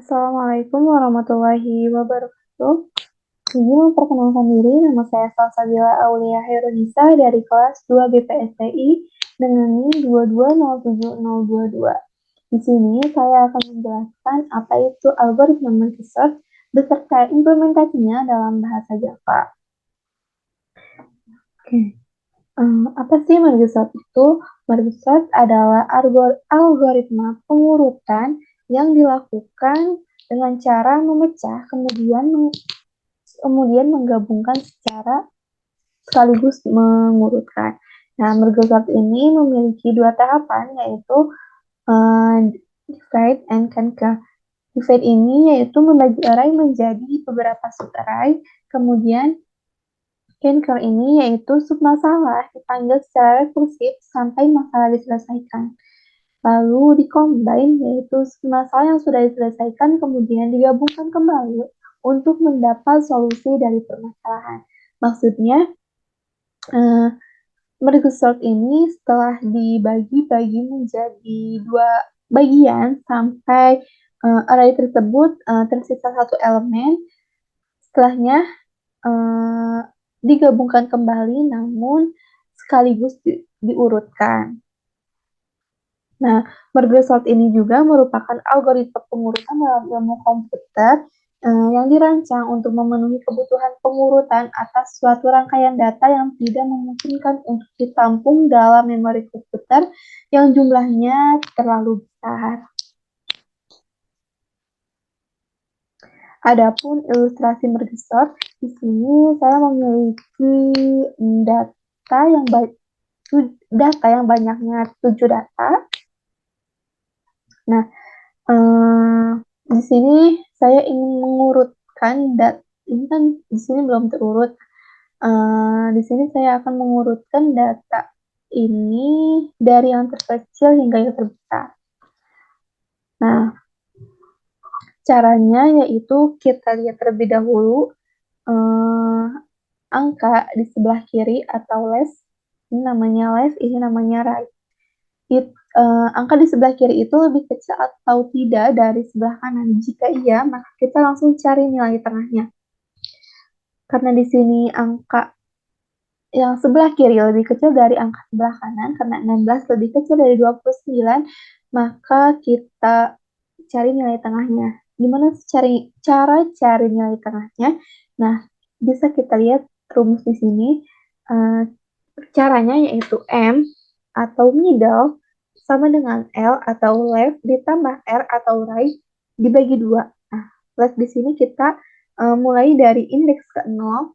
Assalamualaikum warahmatullahi wabarakatuh. Izin memperkenalkan diri, nama saya Salsabila Aulia Herunisa dari kelas 2 BPSTI dengan NIM 2207022. Di sini saya akan menjelaskan apa itu algoritma Microsoft beserta implementasinya dalam bahasa Java. Oke. Apa sih Microsoft itu? Microsoft adalah algoritma pengurutan yang dilakukan dengan cara memecah kemudian menggabungkan secara sekaligus mengurutkan. Nah, Microsoft ini memiliki dua tahapan, yaitu uh, divide and conquer. Divide ini yaitu membagi array menjadi beberapa subarray, kemudian conquer ini yaitu submasalah dipanggil secara rekursif sampai masalah diselesaikan. Lalu di-combine yaitu masalah yang sudah diselesaikan kemudian digabungkan kembali untuk mendapat solusi dari permasalahan. Maksudnya, eh, Microsoft ini setelah dibagi-bagi menjadi dua bagian sampai array tersebut tersisa satu elemen, setelahnya eh, digabungkan kembali namun sekaligus diurutkan. Nah, Microsoft ini juga merupakan algoritma pengurutan dalam ilmu komputer yang dirancang untuk memenuhi kebutuhan pengurutan atas suatu rangkaian data yang tidak memungkinkan untuk ditampung dalam memori komputer yang jumlahnya terlalu besar. Adapun ilustrasi Microsoft, di sini saya memiliki data yang banyaknya 7 data. Nah, di sini saya ingin mengurutkan ini kan di sini belum terurut. Di sini saya akan mengurutkan data ini dari yang terkecil hingga yang terbesar. Nah, caranya yaitu kita lihat terlebih dahulu angka di sebelah kiri atau left. Ini namanya left, ini namanya right. Angka di sebelah kiri itu lebih kecil atau tidak dari sebelah kanan. Jika iya, maka kita langsung cari nilai tengahnya. Karena di sini angka yang sebelah kiri lebih kecil dari angka sebelah kanan, karena 16 lebih kecil dari 29, maka kita cari nilai tengahnya. Gimana cara cari nilai tengahnya? Nah, bisa kita lihat rumus di sini. Uh, Caranya yaitu M atau middle sama dengan L atau left ditambah R atau right dibagi 2. Nah, left di sini kita mulai dari indeks ke 0,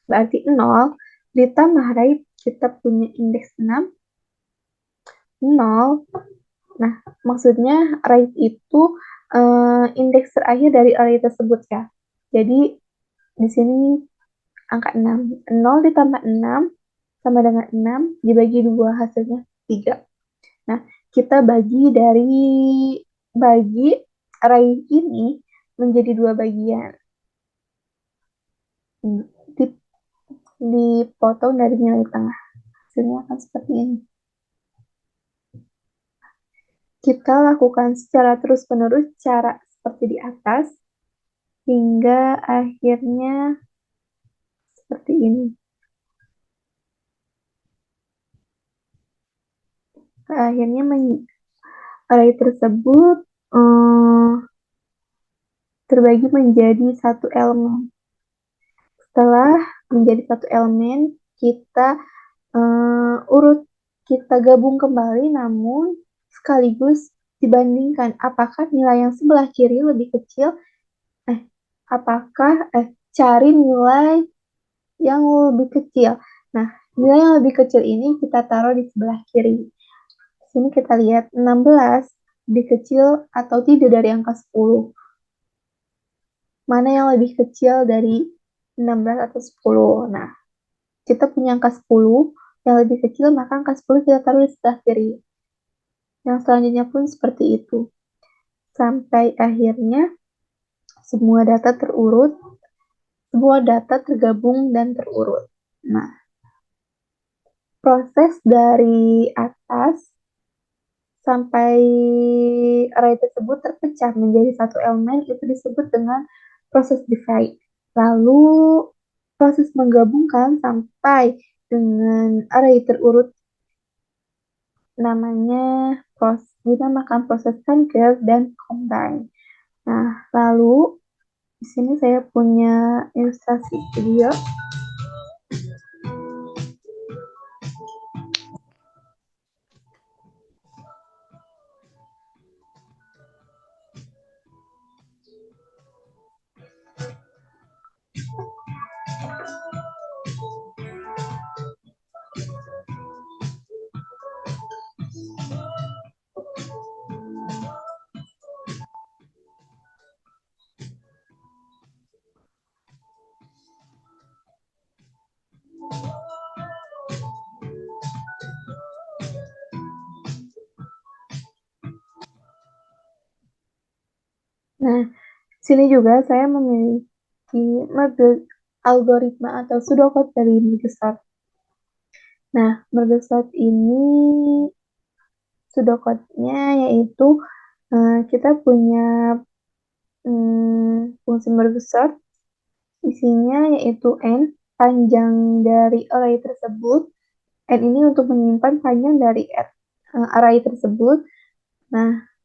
berarti 0 ditambah right kita punya indeks 6, 0. Nah, maksudnya right itu indeks terakhir dari array tersebut ya. Jadi di sini angka 6. 0 ditambah 6 sama dengan 6 dibagi 2 hasilnya 3. Nah, kita bagi array ini menjadi dua bagian. Dipotong dari nilai tengah. Hasilnya akan seperti ini. Kita lakukan secara terus-menerus cara seperti di atas hingga akhirnya seperti ini. Akhirnya array tersebut terbagi menjadi satu elemen. Setelah menjadi satu elemen, kita kita gabung kembali, namun sekaligus dibandingkan apakah nilai yang sebelah kiri lebih kecil, cari nilai yang lebih kecil. Nah, nilai yang lebih kecil ini kita taruh di sebelah kiri. Di sini kita lihat 16 lebih kecil atau tidak dari angka 10. Mana yang lebih kecil dari 16 atau 10? Nah, kita punya angka 10 yang lebih kecil, maka angka 10 kita taruh di sebelah kiri. Yang selanjutnya pun seperti itu. Sampai akhirnya semua data tergabung dan terurut. Nah, proses dari atas sampai array tersebut terpecah menjadi satu elemen itu disebut dengan proses divide. Lalu proses menggabungkan sampai dengan array terurut namanya dinamakan proses conquer dan combine. Nah, lalu di sini saya punya ilustrasi video. Nah, sini juga saya memiliki merge algoritma atau pseudocode dari Microsoft. Nah, Microsoft ini pseudocode-nya yaitu kita punya fungsi Microsoft isinya yaitu n, panjang dari array tersebut. N ini untuk menyimpan panjang dari array tersebut. Nah,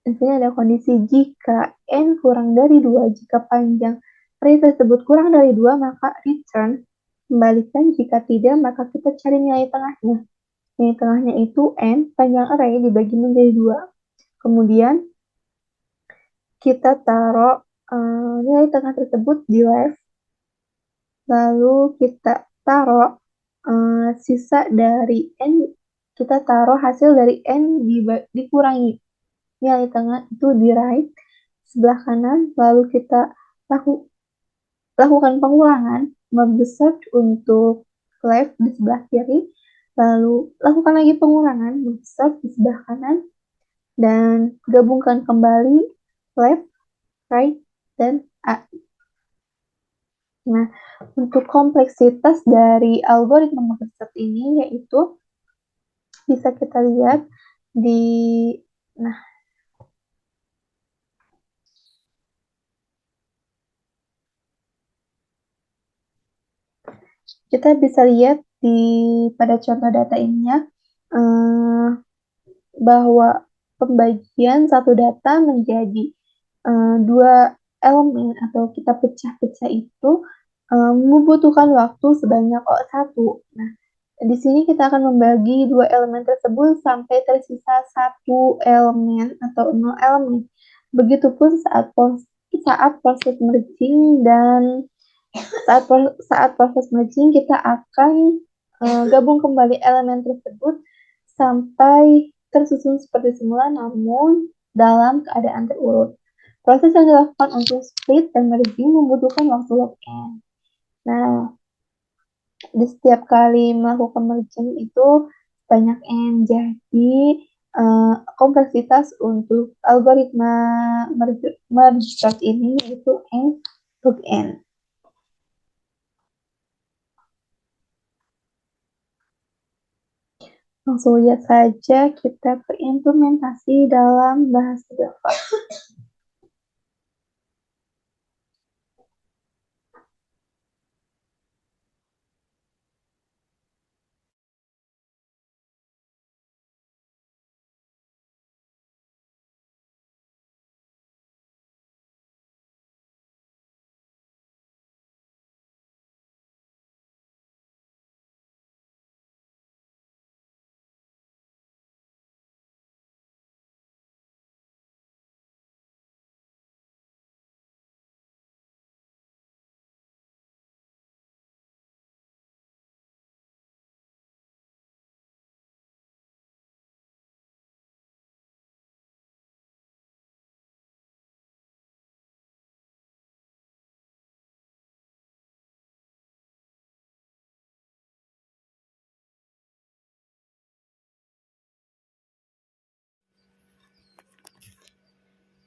di sini ada kondisi jika n kurang dari 2, jika panjang array tersebut kurang dari 2, maka return, kembalikan. Jika tidak, maka kita cari nilai tengahnya. Nilai tengahnya itu n, panjang array dibagi menjadi 2. Kemudian, kita taruh nilai tengah tersebut di left, lalu kita taruh sisa dari n, kita taruh hasil dari n dikurangi nilai tengah itu di right sebelah kanan, lalu kita lakukan pengulangan, merge search untuk left di sebelah kiri, lalu lakukan lagi pengulangan, merge search di sebelah kanan, dan gabungkan kembali left, right, dan A. Nah, untuk kompleksitas dari algoritma Microsoft ini yaitu bisa kita lihat di, nah, kita bisa lihat pada contoh data ini ya, bahwa pembagian satu data menjadi dua elemen atau kita pecah-pecah itu membutuhkan waktu sebanyak O1. Nah, di sini kita akan membagi dua elemen tersebut sampai tersisa satu elemen atau 0 elemen. Begitupun saat proses merging dan saat proses merging kita akan gabung kembali elemen tersebut sampai tersusun seperti semula namun dalam keadaan terurut. Proses yang dilakukan untuk split dan merging membutuhkan waktu log n. Nah, di setiap kali melakukan merging itu banyak n. Jadi, kompleksitas untuk algoritma merge sort ini yaitu n log n. Langsung lihat saja kita ke implementasi dalam bahasa Java.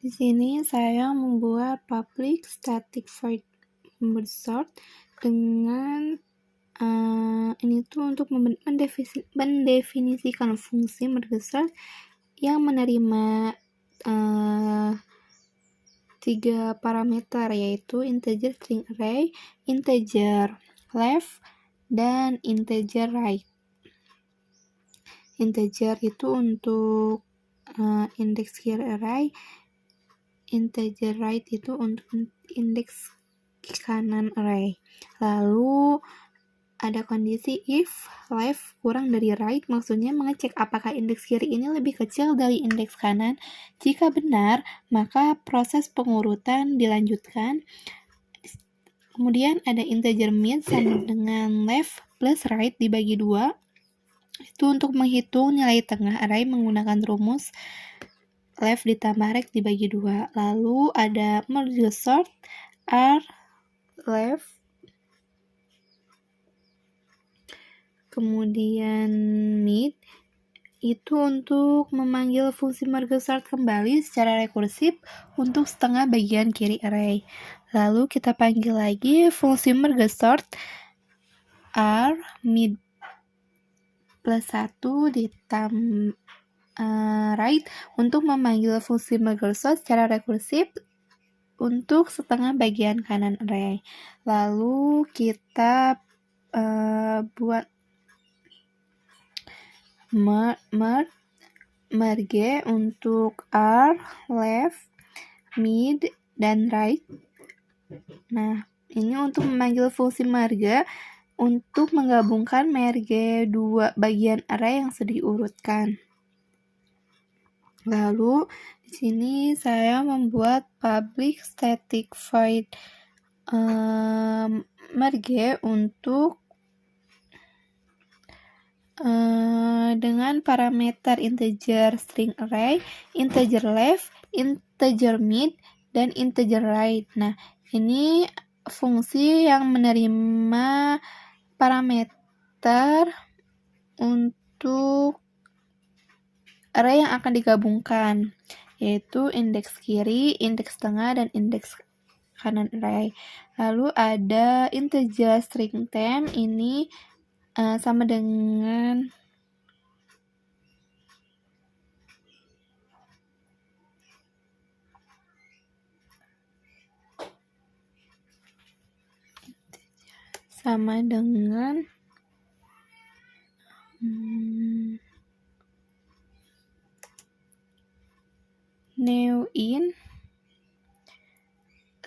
Di sini saya membuat public static void merge sort dengan ini tuh untuk mendefinisikan fungsi merge sort yang menerima 3 parameter, yaitu integer string array, integer left, dan integer right. Integer itu untuk indeks kiri array, integer right itu untuk indeks kanan array. Lalu ada kondisi if left kurang dari right, maksudnya mengecek apakah indeks kiri ini lebih kecil dari indeks kanan. Jika benar, maka proses pengurutan dilanjutkan. Kemudian ada integer mid sama dengan left plus right dibagi 2. Itu untuk menghitung nilai tengah array menggunakan rumus left ditambah right dibagi 2. Lalu ada merge sort r left, kemudian mid itu untuk memanggil fungsi merge sort kembali secara rekursif untuk setengah bagian kiri array. Lalu kita panggil lagi fungsi merge sort r mid plus 1 ditambah right untuk memanggil fungsi merge sort secara rekursif untuk setengah bagian kanan array. Lalu kita buat merge untuk r, left, mid, dan right. Nah, ini untuk memanggil fungsi merge untuk menggabungkan merge 2 bagian array yang sudah diurutkan. Lalu di sini saya membuat public static void merge untuk dengan parameter integer string array, integer left, integer mid, dan integer right. Nah, ini fungsi yang menerima parameter untuk array yang akan digabungkan, yaitu indeks kiri, indeks tengah, dan indeks kanan array. Lalu ada integer string temp, ini sama dengan new in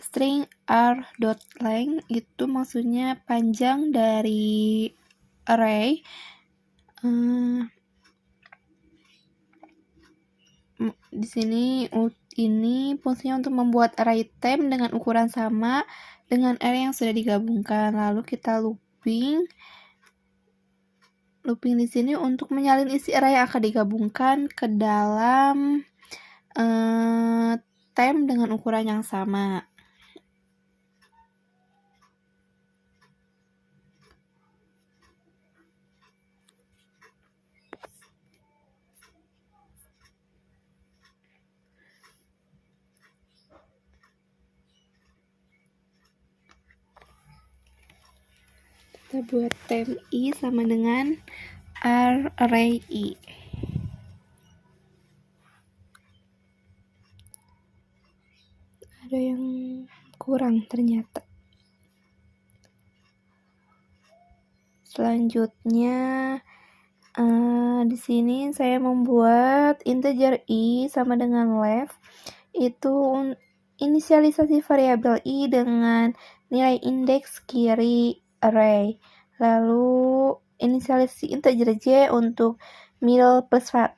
string r.length, itu maksudnya panjang dari array. Di sini ini fungsinya untuk membuat array temp dengan ukuran sama dengan array yang sudah digabungkan. Lalu kita looping di sini untuk menyalin isi array yang akan digabungkan ke dalam temp dengan ukuran yang sama. Kita buat temp i sama dengan array i. Ada yang kurang ternyata. Selanjutnya di sini saya membuat integer i sama dengan left, itu inisialisasi variabel i dengan nilai indeks kiri array. Lalu inisialisasi integer j untuk middle plus 1,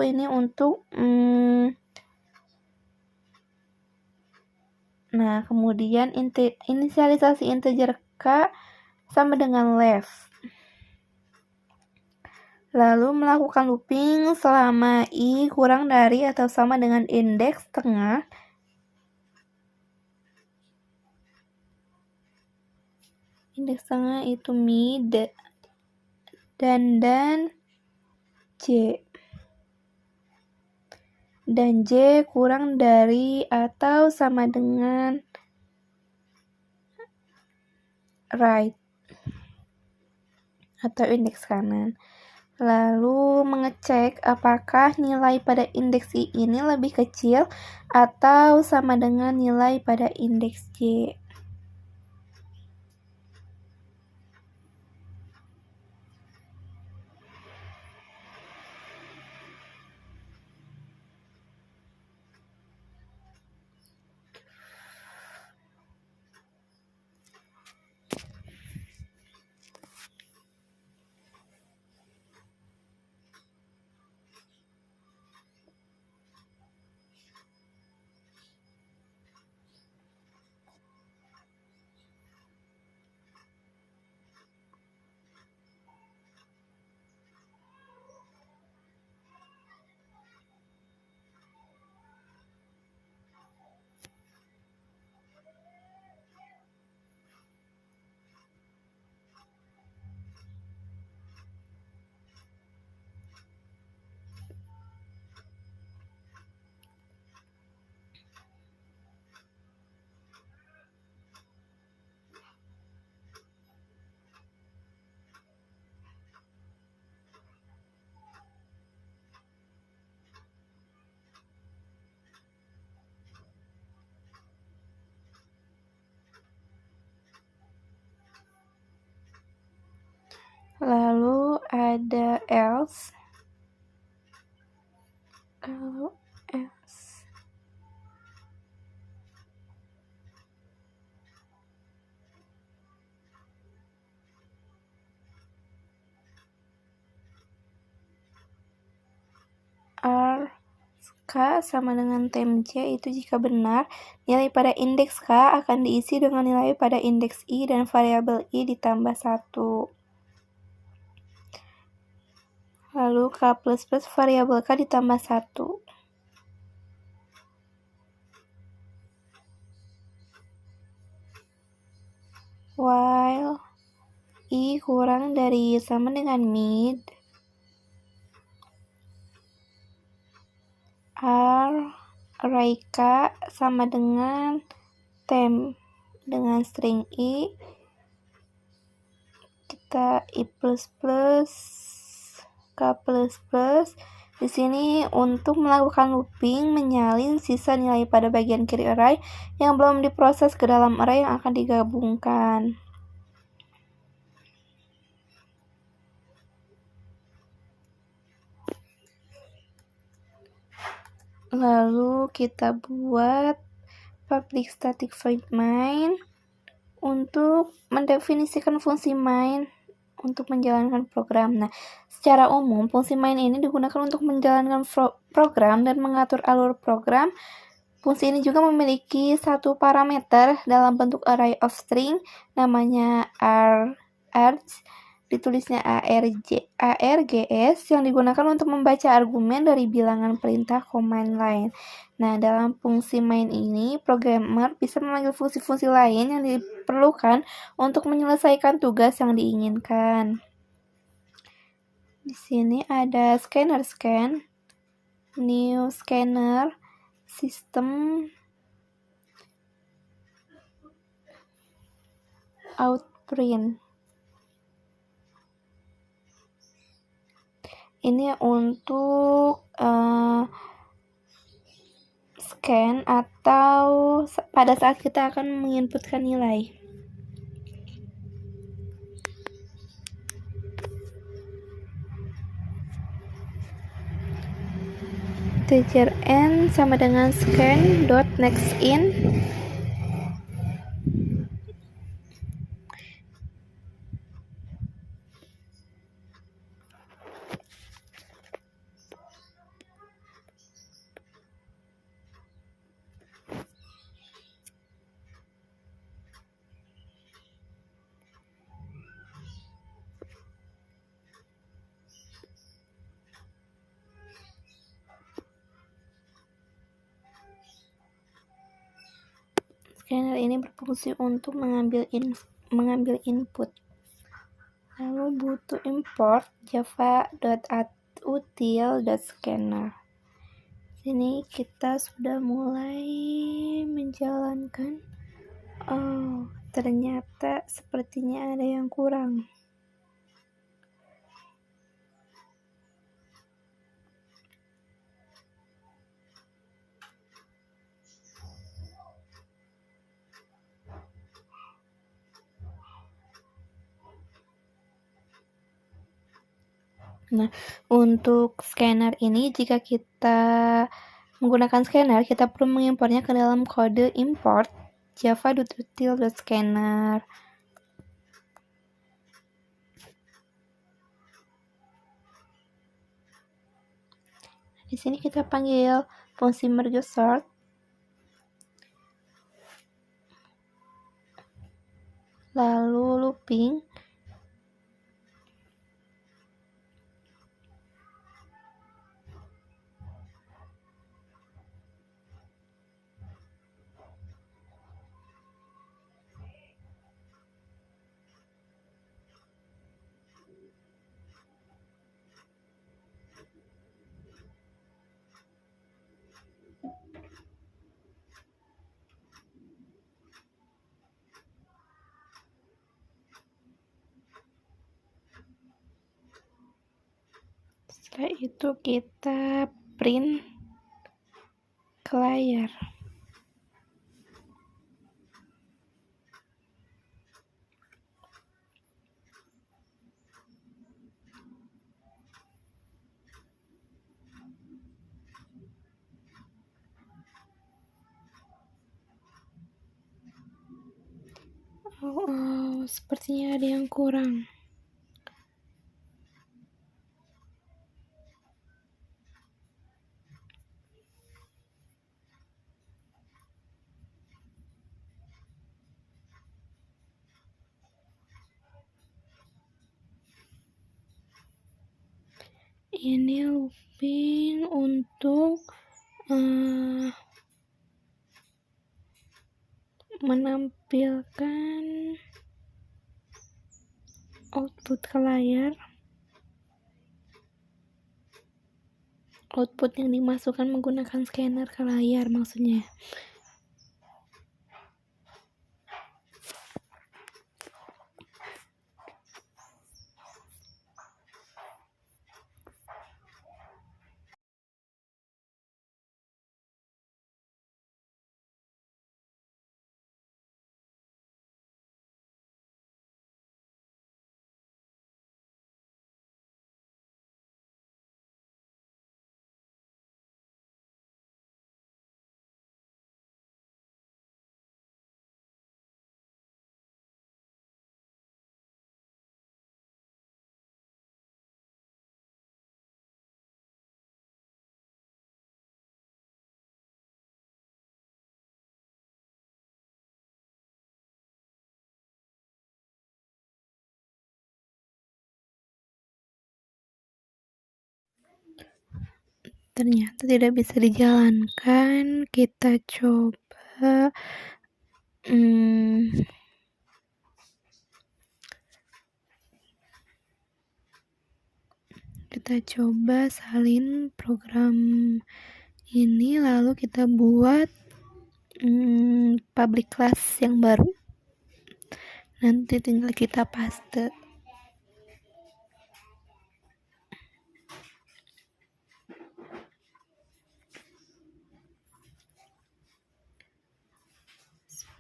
ini untuk nah, kemudian inisialisasi integer k sama dengan left. Lalu melakukan looping selama i kurang dari atau sama dengan indeks tengah. Indeks tengah itu mid dan j. Dan j kurang dari atau sama dengan right atau indeks kanan. Lalu mengecek apakah nilai pada indeks I ini lebih kecil atau sama dengan nilai pada indeks J. Lalu ada else. R K sama dengan tem J itu jika benar, nilai pada indeks K akan diisi dengan nilai pada indeks I dan variabel I ditambah 1. Lalu K++ variabel K ditambah 1. While I kurang dari sama dengan mid, array K sama dengan temp dengan string I, kita I++ K++. Di sini untuk melakukan looping menyalin sisa nilai pada bagian kiri array yang belum diproses ke dalam array yang akan digabungkan. Lalu kita buat public static void main untuk mendefinisikan fungsi main untuk menjalankan program. Nah, secara umum fungsi main ini digunakan untuk menjalankan program dan mengatur alur program. Fungsi ini juga memiliki satu parameter dalam bentuk array of string namanya args, ditulisnya args yang digunakan untuk membaca argumen dari bilangan perintah command line. Nah, dalam fungsi main ini, programmer bisa memanggil fungsi-fungsi lain yang diperlukan untuk menyelesaikan tugas yang diinginkan. Di sini ada scanner scan, new scanner, system, outprint. Ini untuk scan atau pada saat kita akan menginputkan nilai. Integer n sama dengan scan dot next in. Scanner ini berfungsi untuk mengambil input. Lalu butuh import java.util.scanner. Sini kita sudah mulai menjalankan. Oh, ternyata sepertinya ada yang kurang. Nah, untuk scanner ini jika kita menggunakan scanner, kita perlu mengimportnya ke dalam kode import java.util.scanner. Di sini kita panggil fungsi merge sort. Lalu looping. Setelah itu kita print ke layar. Sepertinya ada yang kurang. Ini looping untuk menampilkan output ke layar. Output yang dimasukkan menggunakan scanner ke layar maksudnya. Ternyata tidak bisa dijalankan. Kita coba salin program ini, lalu kita buat public class yang baru. Nanti tinggal kita paste.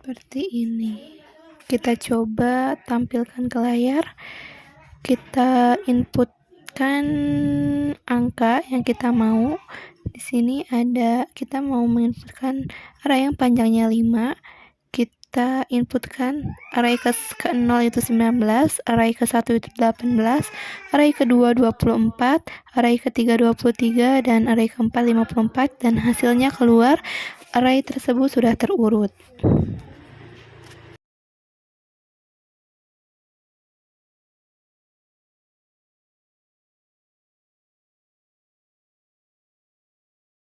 Seperti ini. Kita coba tampilkan ke layar. Kita inputkan angka yang kita mau. Di sini ada, kita mau menginputkan array yang panjangnya 5. Kita inputkan array ke-0 itu 19, array ke-1 itu 18, array ke-2 24, array ke-3 23, dan array ke-4 54, dan hasilnya keluar. Array tersebut sudah terurut.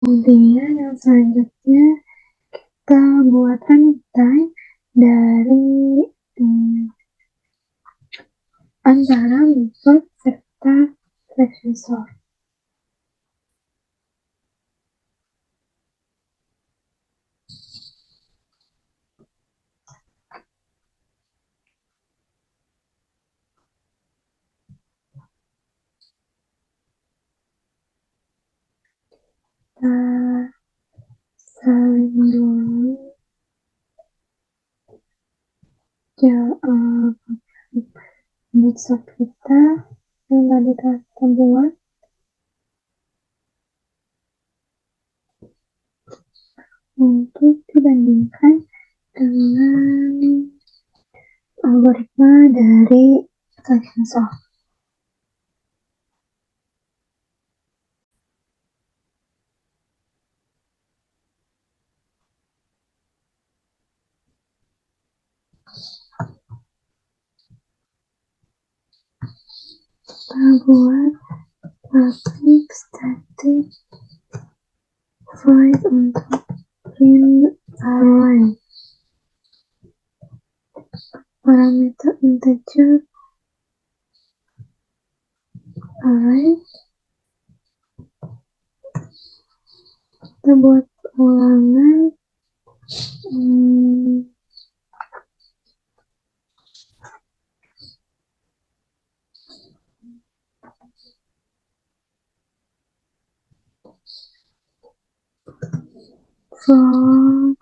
Kemudian yang selanjutnya kita buat running time dari antara method serta selection sort. Kita salin dulu method kita. yang tadi kita buat untuk dibandingkan dengan algoritma dari selection soft. Kita buat public static void untuk print array. Parameter integer array. Kita buat ulangan from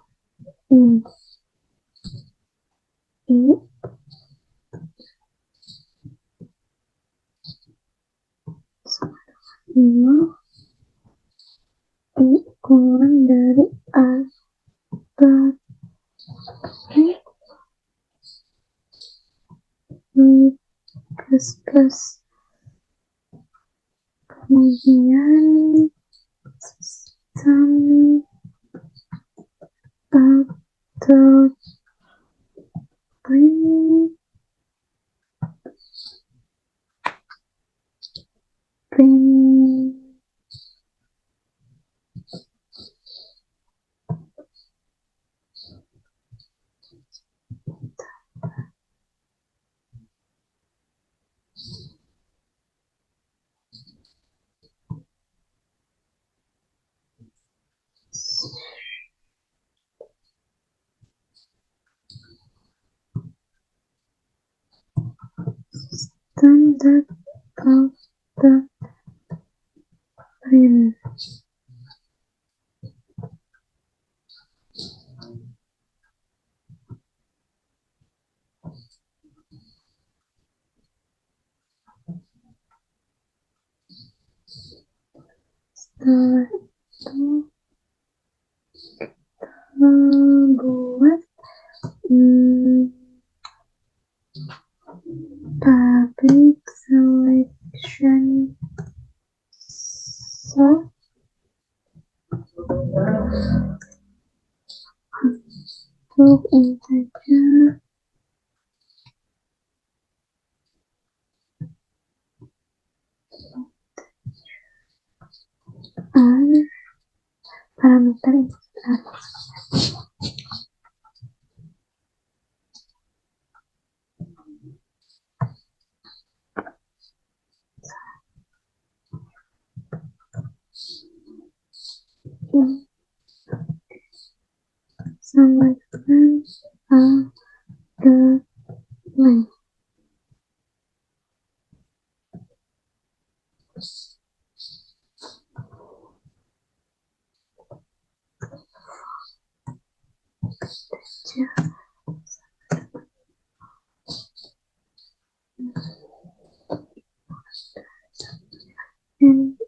ini kurang dari A ke plus plus kemudian sistem atau print standard of the print. Setelah itu buat public selection soft untuk integer r parameter integer sama dengan a ke lain. And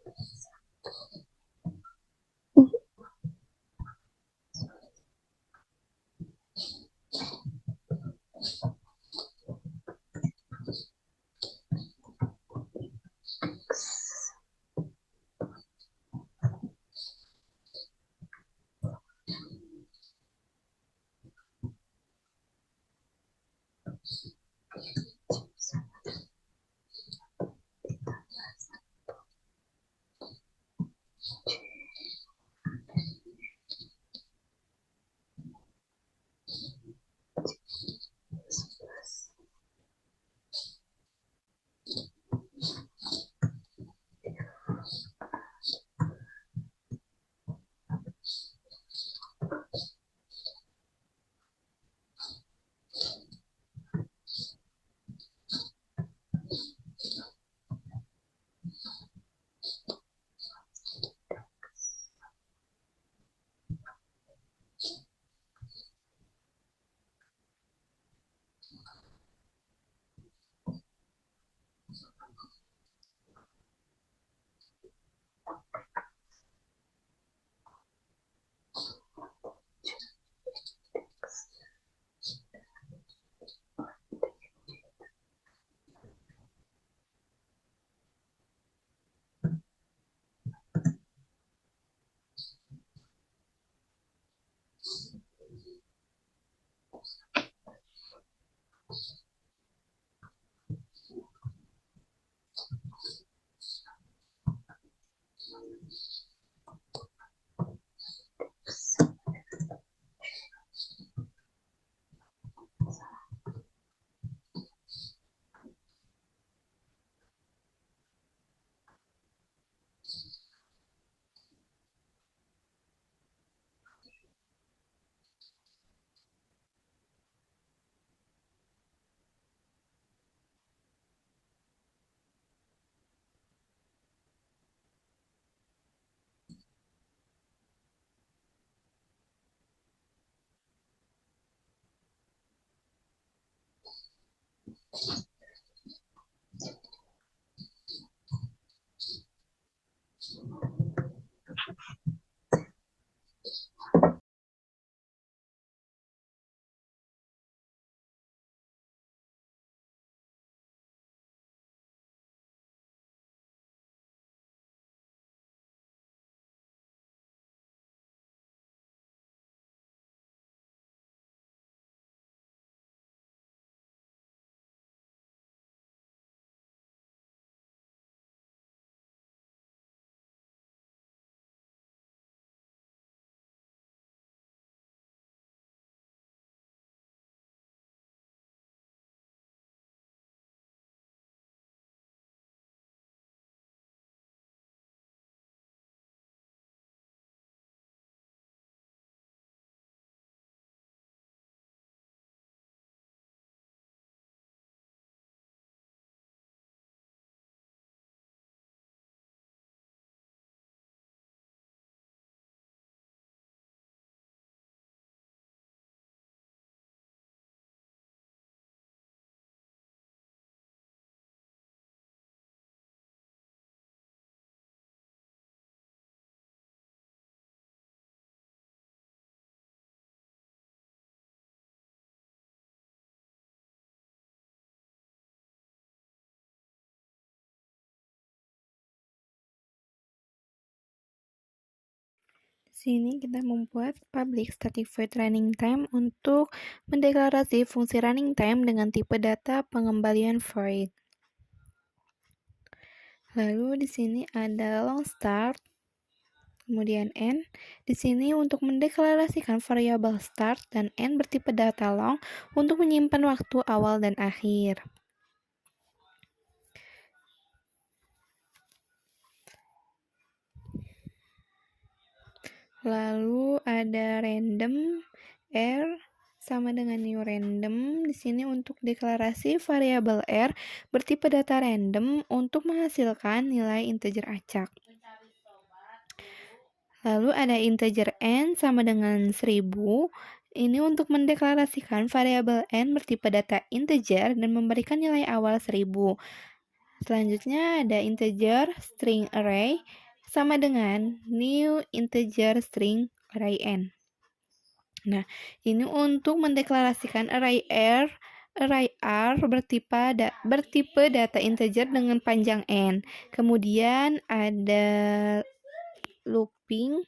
Di sini kita membuat public static void running time untuk mendeklarasi fungsi running time dengan tipe data pengembalian void. Lalu di sini ada long start, kemudian end. Di sini untuk mendeklarasikan variabel start dan end bertipe data long untuk menyimpan waktu awal dan akhir. Lalu ada random r sama dengan new random. Di sini untuk deklarasi variabel r bertipe data random untuk menghasilkan nilai integer acak. Lalu ada integer n sama dengan 1000. Ini untuk mendeklarasikan variabel n bertipe data integer dan memberikan nilai awal 1000. Selanjutnya ada integer string array sama dengan new integer string array n. Nah, ini untuk mendeklarasikan array R bertipe data integer dengan panjang n. Kemudian ada looping.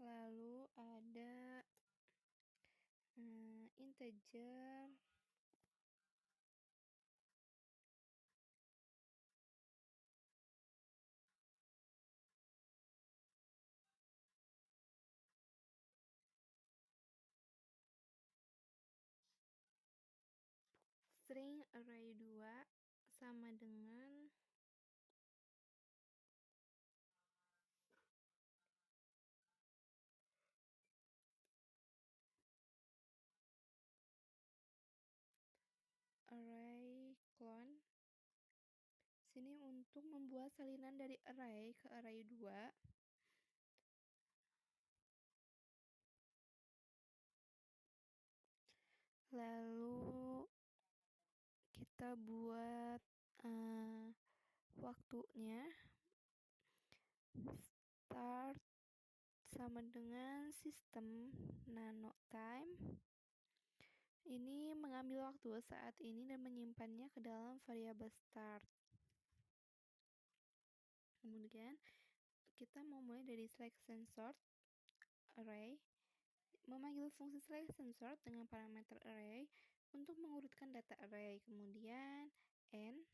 Lalu ada integer string array 2 sama dengan array clone. Sini untuk membuat salinan dari array ke array 2. Lalu kita buat waktunya start sama dengan sistem nano time. Ini mengambil waktu saat ini dan menyimpannya ke dalam variabel start. Kemudian kita mau mulai dari selection sort array, memanggil fungsi selection sort dengan parameter array untuk mengurutkan data array. Kemudian n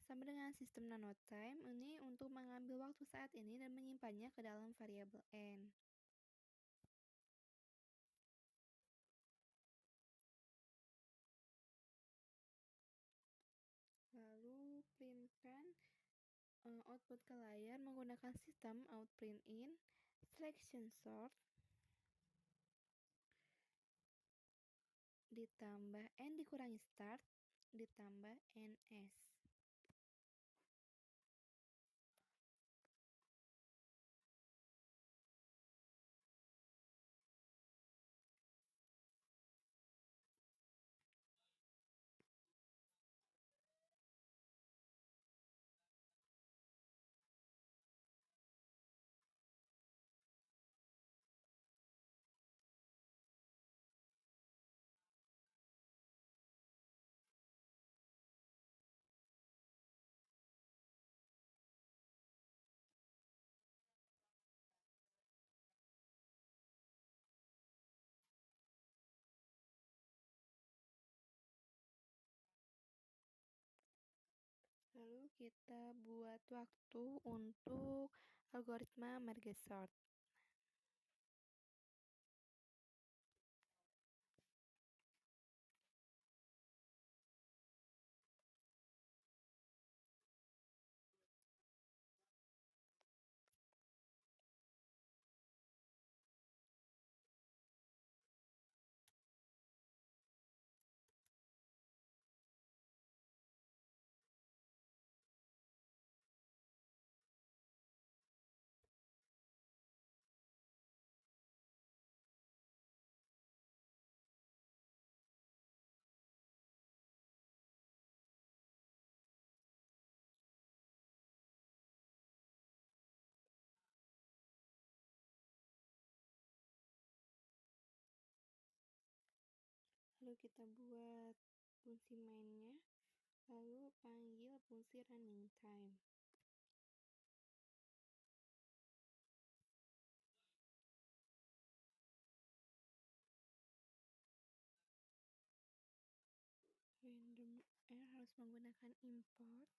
sama dengan sistem nanotime ini untuk mengambil waktu saat ini dan menyimpannya ke dalam variabel n. Lalu printkan output ke layar menggunakan sistem outPrintin selection sort ditambah n dikurangi start ditambah ns. Lalu kita buat waktu untuk algoritma merge sort. Lalu kita buat fungsi mainnya, lalu panggil fungsi running time. Random harus menggunakan import.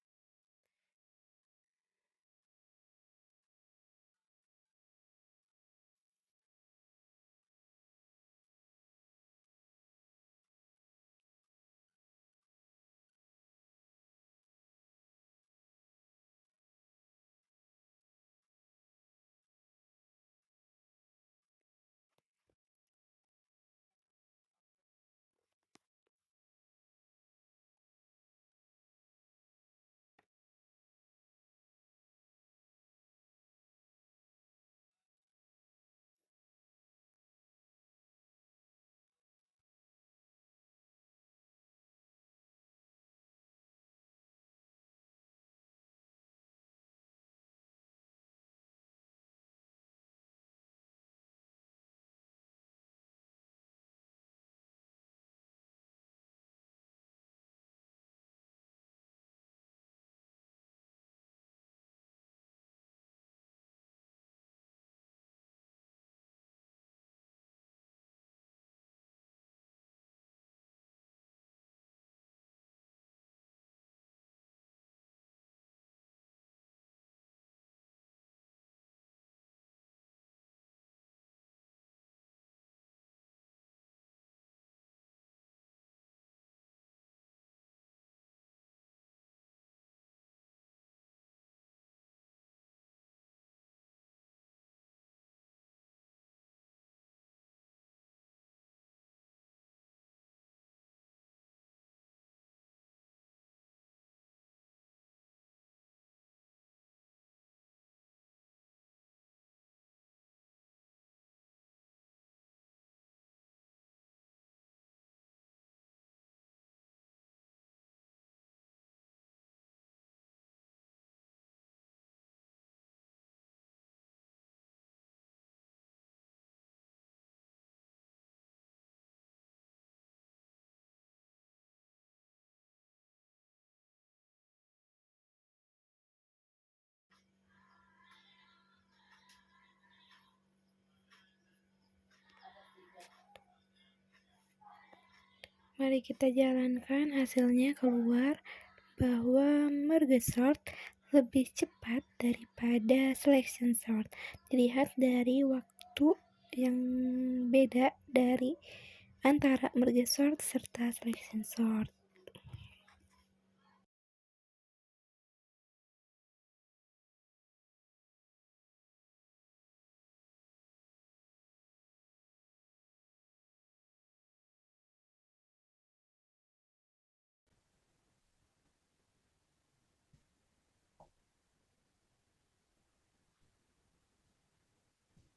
Mari kita jalankan hasilnya keluar bahwa merge sort lebih cepat daripada selection sort. Dilihat dari waktu yang beda dari antara merge sort serta selection sort.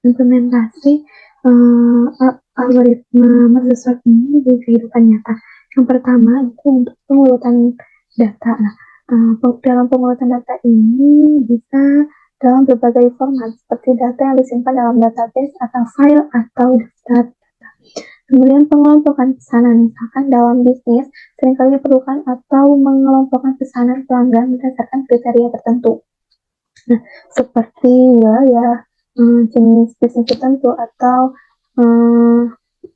Implementasi algoritma merge sort ini di kehidupan nyata. Yang pertama itu untuk pengurutan data. Nah, dalam pengurutan data ini bisa dalam berbagai format seperti data yang disimpan dalam database atau file atau daftar. Kemudian pengelompokan pesanan, misalkan dalam bisnis seringkali diperlukan atau mengelompokkan pesanan pelanggan berdasarkan kriteria tertentu. Nah, seperti wilayah, jenis bisnis tertentu atau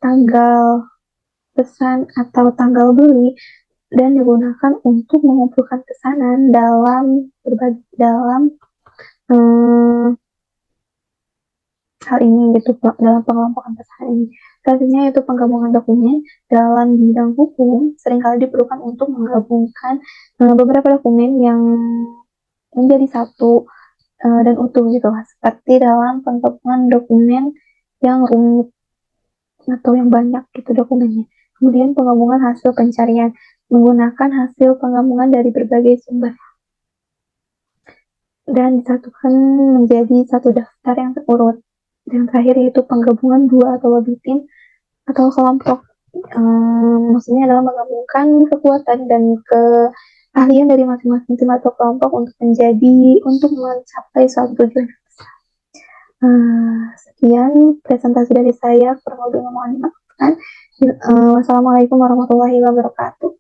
tanggal pesan atau tanggal beli dan digunakan untuk mengumpulkan pesanan dalam hal ini gitu dalam pengelompokan pesanan ini. Selanjutnya yaitu penggabungan dokumen dalam bidang hukum seringkali diperlukan untuk menggabungkan beberapa dokumen yang menjadi satu dan utuh gitu lah. Seperti dalam penggabungan dokumen yang rumit atau yang banyak gitu dokumennya. Kemudian penggabungan hasil pencarian menggunakan hasil penggabungan dari berbagai sumber dan disatukan menjadi satu daftar yang terurut. Dan terakhir yaitu penggabungan dua atau lebih tim atau kelompok. Maksudnya adalah menggabungkan kekuatan dan keahlian dari masing-masing tim atau kelompok untuk mencapai suatu tujuan. Sekian presentasi dari saya, kurang lebihnya mohon dimaafkan. Wassalamualaikum warahmatullahi wabarakatuh.